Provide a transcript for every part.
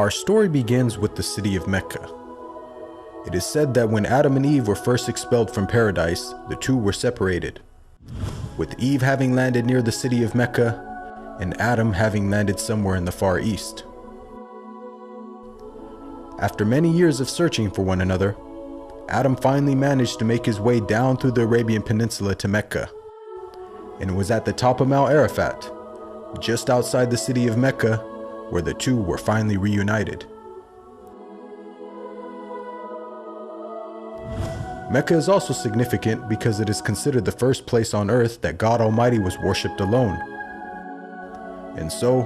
Our story begins with the city of Mecca. It is said that when Adam and Eve were first expelled from paradise, the two were separated, with Eve having landed near the city of Mecca and Adam having landed somewhere in the Far East. After many years of searching for one another, Adam finally managed to make his way down through the Arabian Peninsula to Mecca, and it was at the top of Mount Arafat, just outside the city of Mecca, where the two were finally reunited. Mecca is also significant because it is considered the first place on earth that God Almighty was worshipped alone. And so,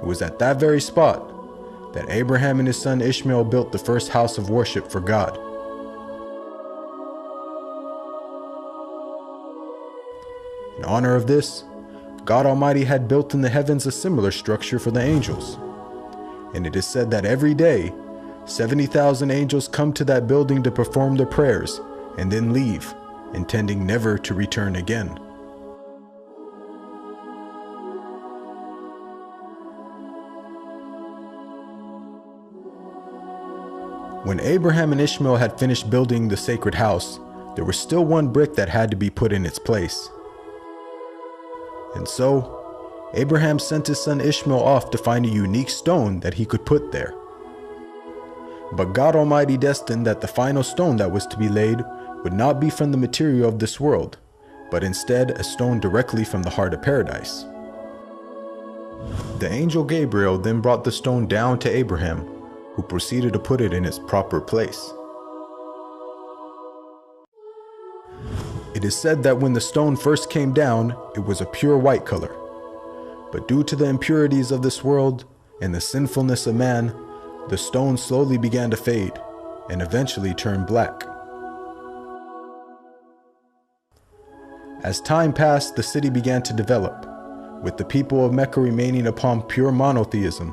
it was at that very spot that Abraham and his son Ishmael built the first house of worship for God. In honor of this, God Almighty had built in the heavens a similar structure for the angels. And it is said that every day, 70,000 angels come to that building to perform their prayers and then leave, intending never to return again. When Abraham and Ishmael had finished building the sacred house, there was still one brick that had to be put in its place. And so, Abraham sent his son Ishmael off to find a unique stone that he could put there. But God Almighty destined that the final stone that was to be laid would not be from the material of this world, but instead a stone directly from the heart of paradise. The angel Gabriel then brought the stone down to Abraham, who proceeded to put it in its proper place. It is said that when the stone first came down, it was a pure white color. But due to the impurities of this world and the sinfulness of man, the stone slowly began to fade and eventually turned black. As time passed, the city began to develop, with the people of Mecca remaining upon pure monotheism,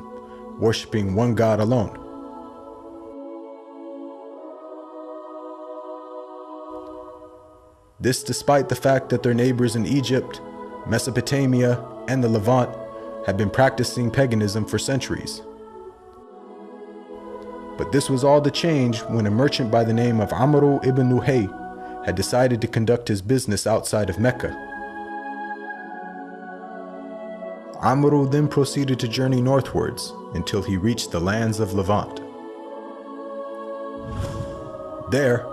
worshiping one God alone. This despite the fact that their neighbors in Egypt, Mesopotamia, and the Levant had been practicing paganism for centuries. But this was all to change when a merchant by the name of Amr ibn Luhay had decided to conduct his business outside of Mecca. Amr then proceeded to journey northwards until he reached the lands of Levant. There,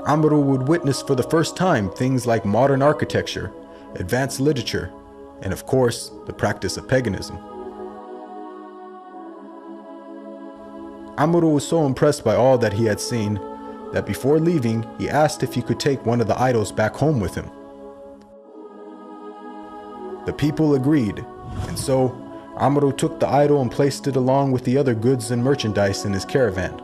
Amr would witness for the first time things like modern architecture, advanced literature, and of course, the practice of paganism. Amr was so impressed by all that he had seen that before leaving, he asked if he could take one of the idols back home with him. The people agreed, and so Amr took the idol and placed it along with the other goods and merchandise in his caravan.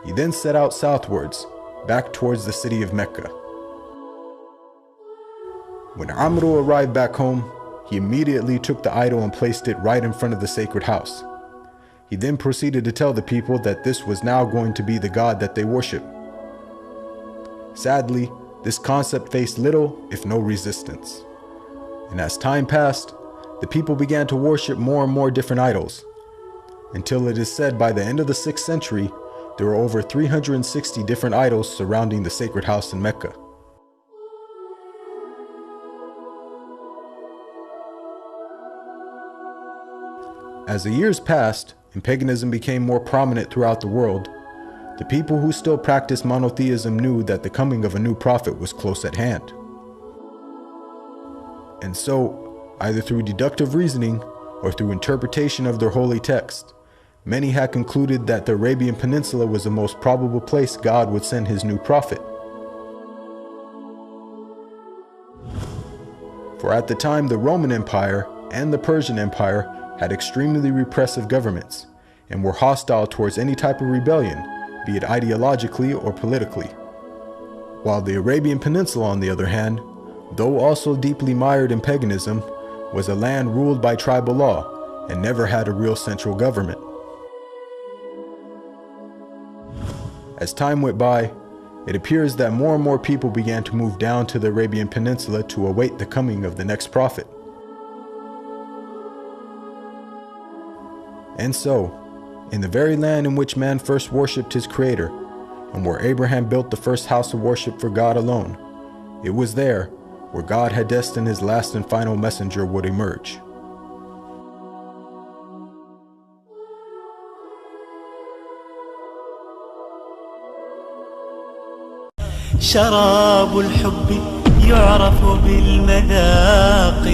He then set out southwards, back towards the city of Mecca. When Amr arrived back home, he immediately took the idol and placed it right in front of the sacred house. He then proceeded to tell the people that this was now going to be the God that they worship. Sadly, this concept faced little, if no resistance. And as time passed, the people began to worship more and more different idols, until it is said by the end of the 6th century, there were over 360 different idols surrounding the sacred house in Mecca. As the years passed and paganism became more prominent throughout the world, the people who still practiced monotheism knew that the coming of a new prophet was close at hand. And so, either through deductive reasoning or through interpretation of their holy text, many had concluded that the Arabian Peninsula was the most probable place God would send his new prophet. For at the time, the Roman Empire and the Persian Empire had extremely repressive governments and were hostile towards any type of rebellion, be it ideologically or politically. While the Arabian Peninsula, on the other hand, though also deeply mired in paganism, was a land ruled by tribal law and never had a real central government. As time went by, it appears that more and more people began to move down to the Arabian Peninsula to await the coming of the next prophet. And so, in the very land in which man first worshipped his Creator, and where Abraham built the first house of worship for God alone, it was there where God had destined his last and final messenger would emerge. شراب الحب يعرف بالمذاق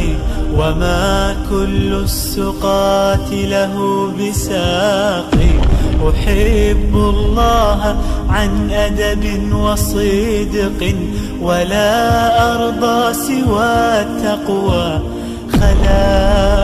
وما كل السقات له بساق أحب الله عن أدب وصدق ولا أرضى سوى التقوى خلاق